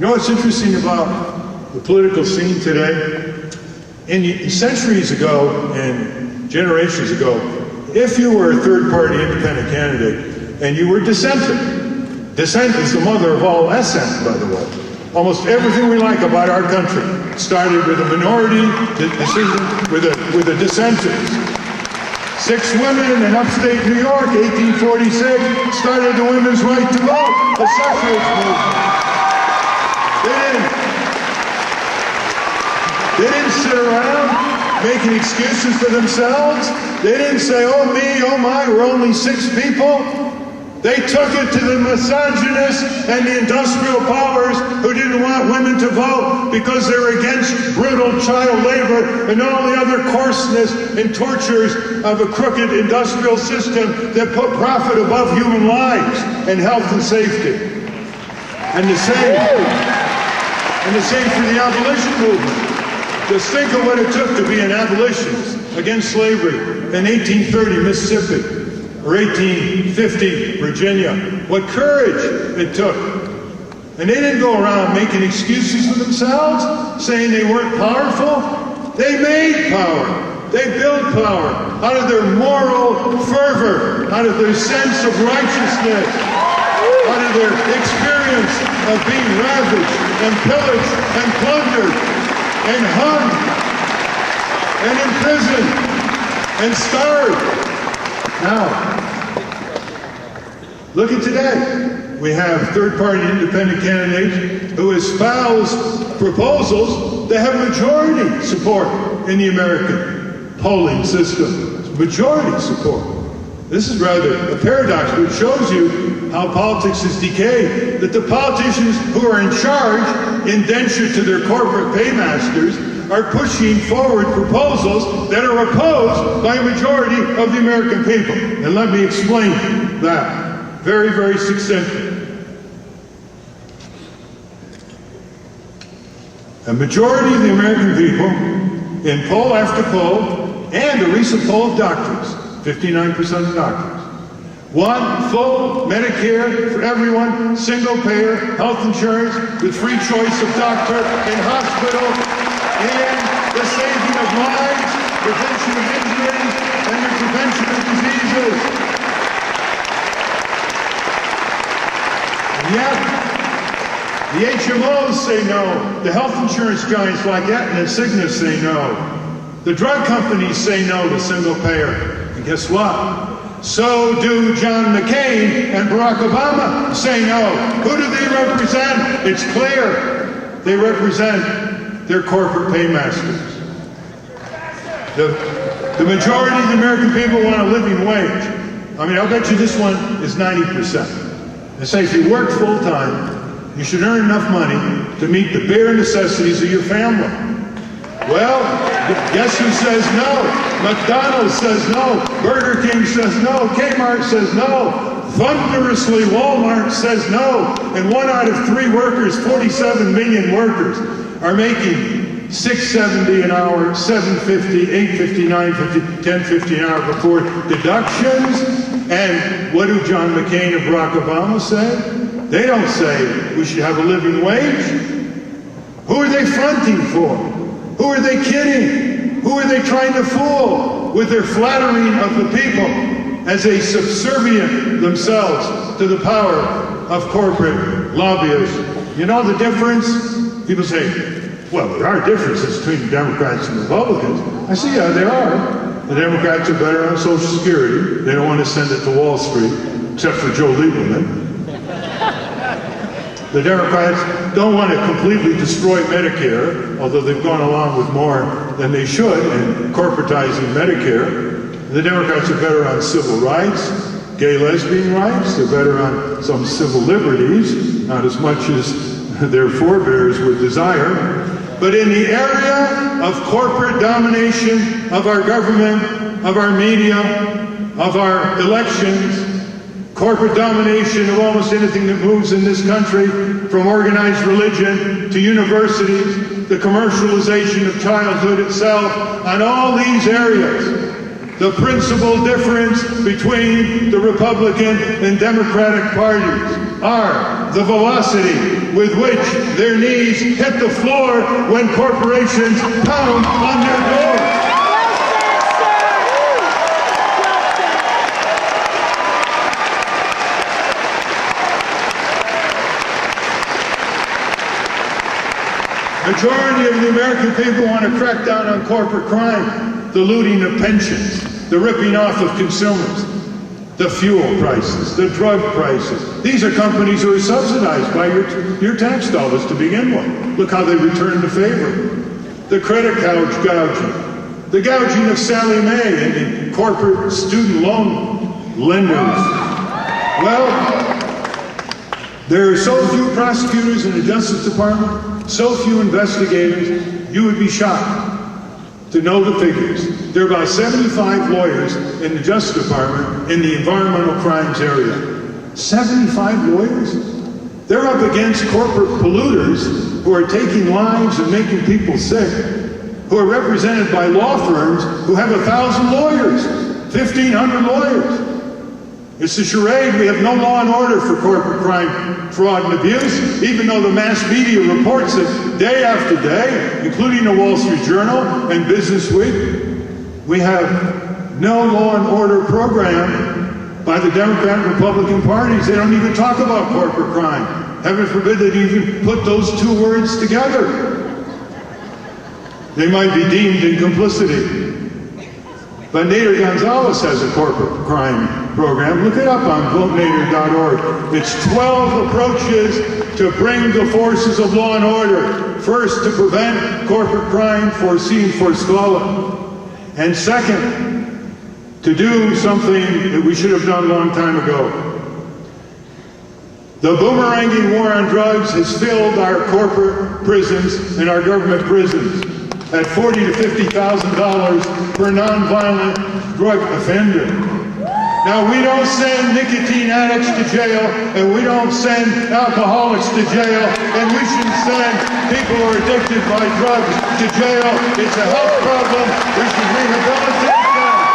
You know what's interesting about the political scene today? Centuries ago and generations ago, if you were a third-party independent candidate and you were dissenting, dissent is the mother of all assent, by the way. Almost everything we like about our country started with a minority decision, with a dissenters. 6 women in upstate New York, 1846, started the women's right to vote, the suffrage movement. They didn't sit around making excuses for themselves. They didn't say, oh me, oh my, we're only 6 people. They took it to the misogynists and the industrial powers who didn't want women to vote because they were against brutal child labor and all the other coarseness and tortures of a crooked industrial system that put profit above human lives and health and safety. And the same for the abolition movement. Just think of what it took to be an abolitionist against slavery in 1830 Mississippi or 1850 Virginia. What courage it took. And they didn't go around making excuses for themselves, saying they weren't powerful. They made power. They built power out of their moral fervor, out of their sense of righteousness, out of their experience of being ravaged and pillaged and plundered and hung and imprisoned and starved. Now, look at today. We have third-party independent candidates who espouse proposals that have majority support in the American polling system. Majority support. This is rather a paradox, but it shows you how politics is decayed. That the politicians who are in charge, indentured to their corporate paymasters, are pushing forward proposals that are opposed by a majority of the American people. And let me explain that very, very succinctly. A majority of the American people, in poll after poll, and a recent poll of doctors, 59% of doctors, want full Medicare for everyone, single-payer health insurance with free choice of doctor and hospital, and the saving of lives, prevention of injuries, and the prevention of diseases. And yet, the HMOs say no. The health insurance giants like Aetna and Cigna say no. The drug companies say no to single-payer. And guess what? So do John McCain and Barack Obama say no. Who do they represent? It's clear. They represent their corporate paymasters. The majority of the American people want a living wage. I mean, I'll bet you this one is 90%. They say if you work full-time, you should earn enough money to meet the bare necessities of your family. Well, guess who says no? McDonald's says no. Burger King says no. Kmart says no. Thunderously, Walmart says no. And 1 out of 3 workers, 47 million workers, are making $6.70 an hour, $7.50, $8.50, $9.50, $10.50 an hour before deductions. And what do John McCain and Barack Obama say? They don't say we should have a living wage. Who are they fronting for? Who are they kidding? Who are they trying to fool with their flattering of the people as they subservient themselves to the power of corporate lobbyists? You know the difference? People say, well, there are differences between Democrats and Republicans. I say, yeah, there are. The Democrats are better on Social Security. They don't want to send it to Wall Street, except for Joe Lieberman. The Democrats don't want to completely destroy Medicare, although they've gone along with more than they should in corporatizing Medicare. The Democrats are better on civil rights, gay lesbian rights. They're better on some civil liberties, not as much as their forebears would desire. But in the area of corporate domination of our government, of our media, of our elections, corporate domination of almost anything that moves in this country, from organized religion to universities, the commercialization of childhood itself, on all these areas, The principal difference between the Republican and Democratic parties are the velocity with which their knees hit the floor when corporations pound on their doors. Majority of the American people want to crack down on corporate crime, the looting of pensions, the ripping off of consumers, the fuel prices, the drug prices. These are companies who are subsidized by your tax dollars to begin with. Look how they return the favor. The credit gouging, the gouging of Sallie Mae and corporate student loan lenders. Well, there are so few prosecutors in the Justice Department, so few investigators, you would be shocked to know the figures. There are about 75 lawyers in the Justice Department in the environmental crimes area. 75 lawyers? They're up against corporate polluters who are taking lives and making people sick, who are represented by law firms who have 1,000 lawyers, 1,500 lawyers. It's a charade. We have no law and order for corporate crime, fraud, and abuse, even though the mass media reports it day after day, including the Wall Street Journal and Business Week. We have no law and order program by the Democrat and Republican parties. They don't even talk about corporate crime. Heaven forbid they'd even put those two words together. They might be deemed in complicity. But Nader Gonzalez has a corporate crime program. Look it up on votenader.org. It's 12 approaches to bring the forces of law and order. First, to prevent corporate crime foreseen, forestalling. And second, to do something that we should have done a long time ago. The boomeranging war on drugs has filled our corporate prisons and our government prisons at $40,000 to $50,000 per nonviolent drug offender. Now, we don't send nicotine addicts to jail, and we don't send alcoholics to jail, and we shouldn't send people who are addicted by drugs to jail. It's a health problem. We should rehabilitate them.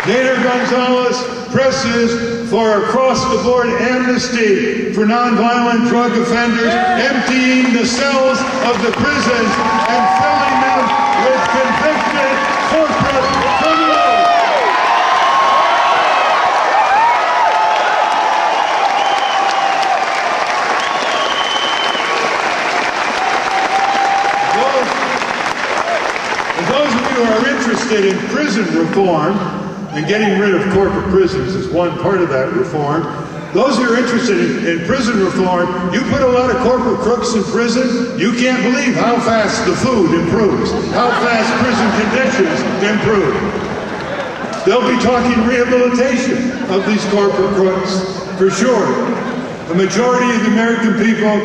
Nader Gonzalez presses for across-the-board amnesty for nonviolent drug offenders, emptying the cells of the prisons and filling them with convicted corporate criminals. Those of you who are interested in prison reform, and getting rid of corporate prisons is one part of that reform. Those who are interested in prison reform, you put a lot of corporate crooks in prison, you can't believe how fast the food improves, how fast prison conditions improve. They'll be talking rehabilitation of these corporate crooks, for sure. The majority of the American people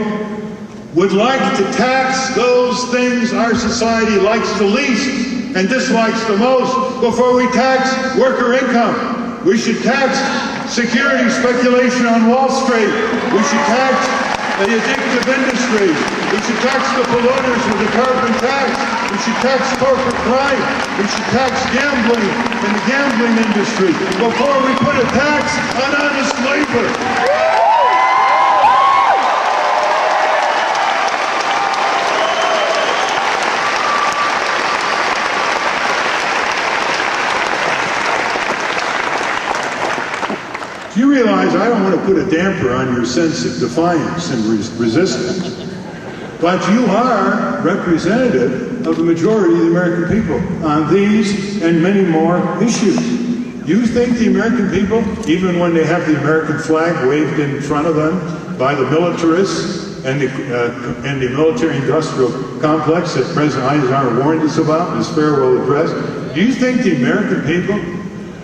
would like to tax those things our society likes the least and dislikes the most before we tax worker income. We should tax security speculation on Wall Street. We should tax the addictive industry. We should tax the polluters with the carbon tax. We should tax corporate crime. We should tax gambling in the gambling industry before we put a tax on honest labor. Do you realize I don't want to put a damper on your sense of defiance and resistance, but you are representative of the majority of the American people on these and many more issues. You think the American people, even when they have the American flag waved in front of them by the militarists and the military-industrial complex that President Eisenhower warned us about in his farewell address, do you think the American people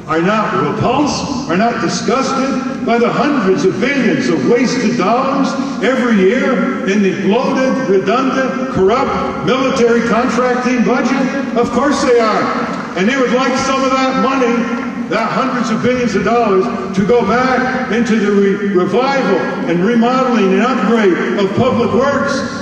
are not repulsed, are not disgusted by the hundreds of billions of wasted dollars every year in the bloated, redundant, corrupt military contracting budget? Of course they are. And they would like some of that money that hundreds of billions of dollars to go back into the revival and remodeling and upgrade of public works.